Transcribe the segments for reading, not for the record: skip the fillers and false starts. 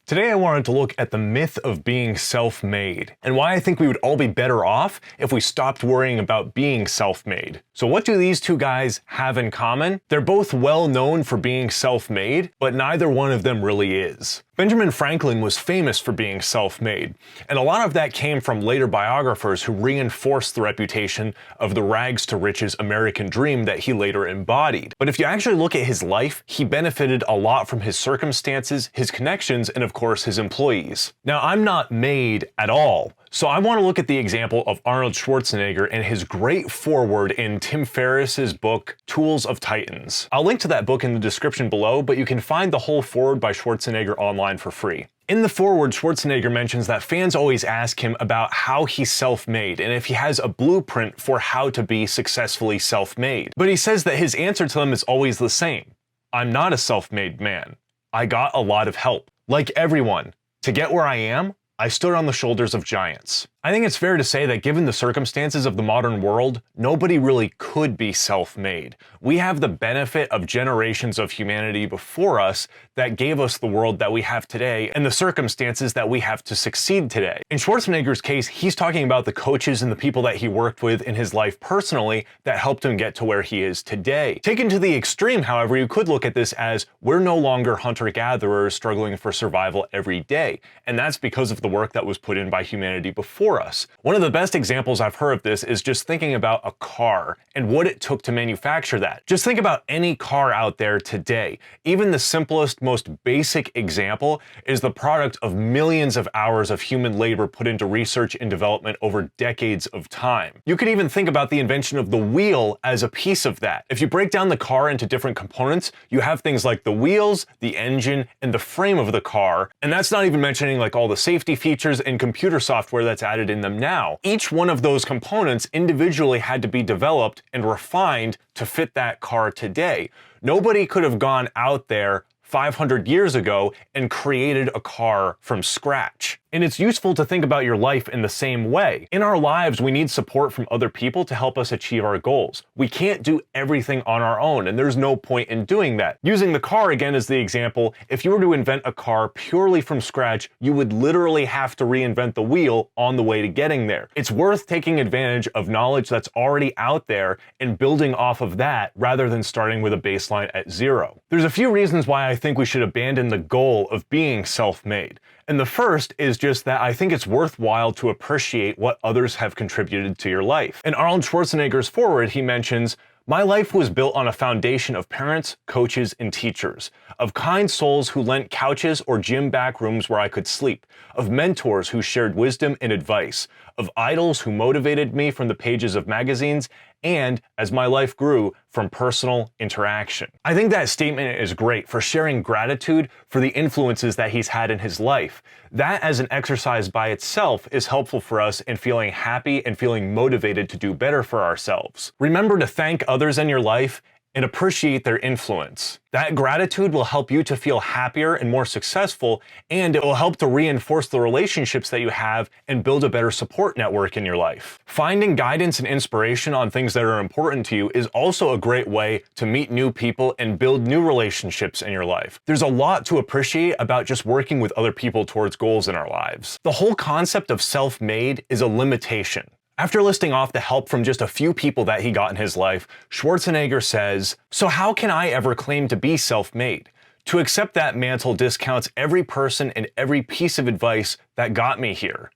Today I wanted to look at the myth of being self-made, and why I think we would all be better off if we stopped worrying about being self-made. So what do these two guys have in common? They're both well known for being self-made, but neither one of them really is. Benjamin Franklin was famous for being self-made, and a lot of that came from later biographers who reinforced the reputation of the rags-to-riches American dream that he later embodied. But if you actually look at his life, he benefited a lot from his circumstances, his connections, and of course his employees. Now, I'm not made at all, so I want to look at the example of Arnold Schwarzenegger and his great foreword in Tim Ferriss's book, Tools of Titans. I'll link to that book in the description below, but you can find the whole foreword by Schwarzenegger online for free. In the foreword, Schwarzenegger mentions that fans always ask him about how he's self-made and if he has a blueprint for how to be successfully self-made. But he says that his answer to them is always the same. I'm not a self-made man. I got a lot of help. Like everyone, to get where I am, I stood on the shoulders of giants. I think it's fair to say that given the circumstances of the modern world, nobody really could be self-made. We have the benefit of generations of humanity before us that gave us the world that we have today and the circumstances that we have to succeed today. In Schwarzenegger's case, he's talking about the coaches and the people that he worked with in his life personally that helped him get to where he is today. Taken to the extreme, however, you could look at this as we're no longer hunter-gatherers struggling for survival every day, and that's because of the work that was put in by humanity before us. One of the best examples I've heard of this is just thinking about a car and what it took to manufacture that. Just think about any car out there today. Even the simplest, most basic example is the product of millions of hours of human labor put into research and development over decades of time. You could even think about the invention of the wheel as a piece of that. If you break down the car into different components, you have things like the wheels, the engine, and the frame of the car, and that's not even mentioning like all the safety features and computer software that's added in them now. Each one of those components individually had to be developed and refined to fit that car today. Nobody could have gone out there 500 years ago and created a car from scratch. And it's useful to think about your life in the same way. In our lives, we need support from other people to help us achieve our goals. We can't do everything on our own, and there's no point in doing that. Using the car again as the example, if you were to invent a car purely from scratch, you would literally have to reinvent the wheel on the way to getting there. It's worth taking advantage of knowledge that's already out there and building off of that rather than starting with a baseline at zero. There's a few reasons why I think we should abandon the goal of being self-made. And the first is just that I think it's worthwhile to appreciate what others have contributed to your life. In Arnold Schwarzenegger's foreword, he mentions, "My life was built on a foundation of parents, coaches, and teachers, of kind souls who lent couches or gym back rooms where I could sleep, of mentors who shared wisdom and advice, of idols who motivated me from the pages of magazines, and, as my life grew, from personal interaction." I think that statement is great for sharing gratitude for the influences that he's had in his life. That as an exercise by itself is helpful for us in feeling happy and feeling motivated to do better for ourselves. Remember to thank others in your life and appreciate their influence. That gratitude will help you to feel happier and more successful, and it will help to reinforce the relationships that you have and build a better support network in your life. Finding guidance and inspiration on things that are important to you is also a great way to meet new people and build new relationships in your life. There's a lot to appreciate about just working with other people towards goals in our lives. The whole concept of self-made is a limitation. After listing off the help from just a few people that he got in his life, Schwarzenegger says, "So how can I ever claim to be self-made? To accept that mantle discounts every person and every piece of advice that got me here.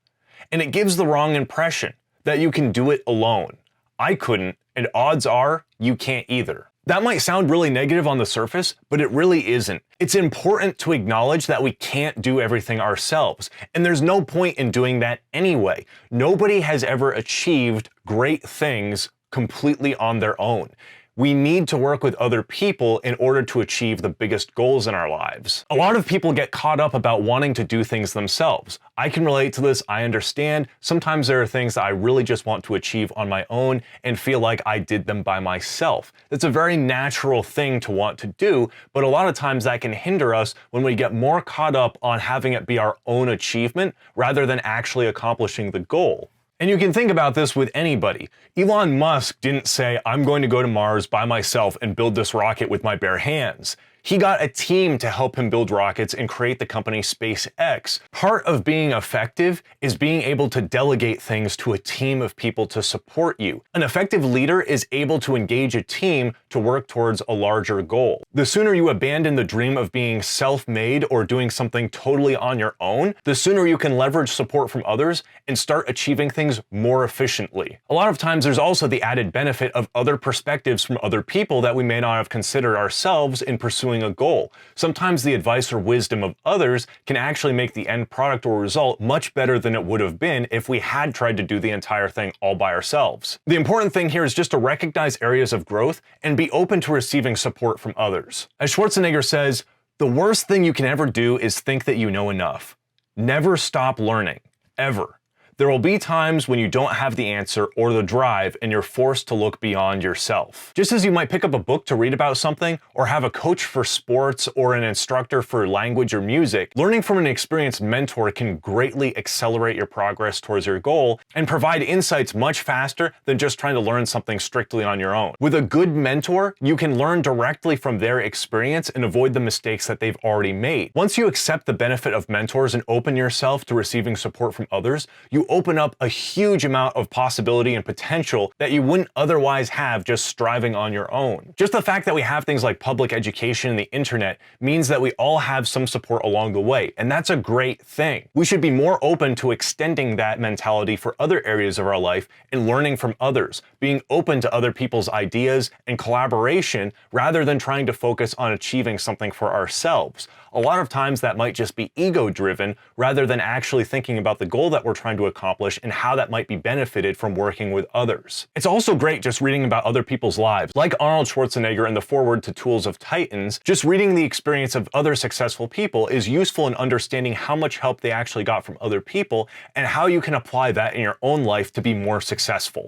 And it gives the wrong impression that you can do it alone. I couldn't, and odds are you can't either." That might sound really negative on the surface, but it really isn't. It's important to acknowledge that we can't do everything ourselves, and there's no point in doing that anyway. Nobody has ever achieved great things completely on their own. We need to work with other people in order to achieve the biggest goals in our lives. A lot of people get caught up about wanting to do things themselves. I can relate to this, I understand. Sometimes there are things that I really just want to achieve on my own and feel like I did them by myself. That's a very natural thing to want to do, but a lot of times that can hinder us when we get more caught up on having it be our own achievement rather than actually accomplishing the goal. And you can think about this with anybody. Elon Musk didn't say, "I'm going to go to Mars by myself and build this rocket with my bare hands." He got a team to help him build rockets and create the company SpaceX. Part of being effective is being able to delegate things to a team of people to support you. An effective leader is able to engage a team to work towards a larger goal. The sooner you abandon the dream of being self-made or doing something totally on your own, the sooner you can leverage support from others and start achieving things more efficiently. A lot of times there's also the added benefit of other perspectives from other people that we may not have considered ourselves in pursuing a goal. Sometimes the advice or wisdom of others can actually make the end product or result much better than it would have been if we had tried to do the entire thing all by ourselves. The important thing here is just to recognize areas of growth and be open to receiving support from others. As Schwarzenegger says, the worst thing you can ever do is think that you know enough. Never stop learning, ever. There will be times when you don't have the answer or the drive and you're forced to look beyond yourself. Just as you might pick up a book to read about something or have a coach for sports or an instructor for language or music, learning from an experienced mentor can greatly accelerate your progress towards your goal and provide insights much faster than just trying to learn something strictly on your own. With a good mentor, you can learn directly from their experience and avoid the mistakes that they've already made. Once you accept the benefit of mentors and open yourself to receiving support from others, you open up a huge amount of possibility and potential that you wouldn't otherwise have just striving on your own. Just the fact that we have things like public education and the internet means that we all have some support along the way, and that's a great thing. We should be more open to extending that mentality for other areas of our life and learning from others, being open to other people's ideas and collaboration rather than trying to focus on achieving something for ourselves. A lot of times that might just be ego-driven rather than actually thinking about the goal that we're trying to accomplish and how that might be benefited from working with others. It's also great just reading about other people's lives. Like Arnold Schwarzenegger in the foreword to Tools of Titans, just reading the experience of other successful people is useful in understanding how much help they actually got from other people and how you can apply that in your own life to be more successful.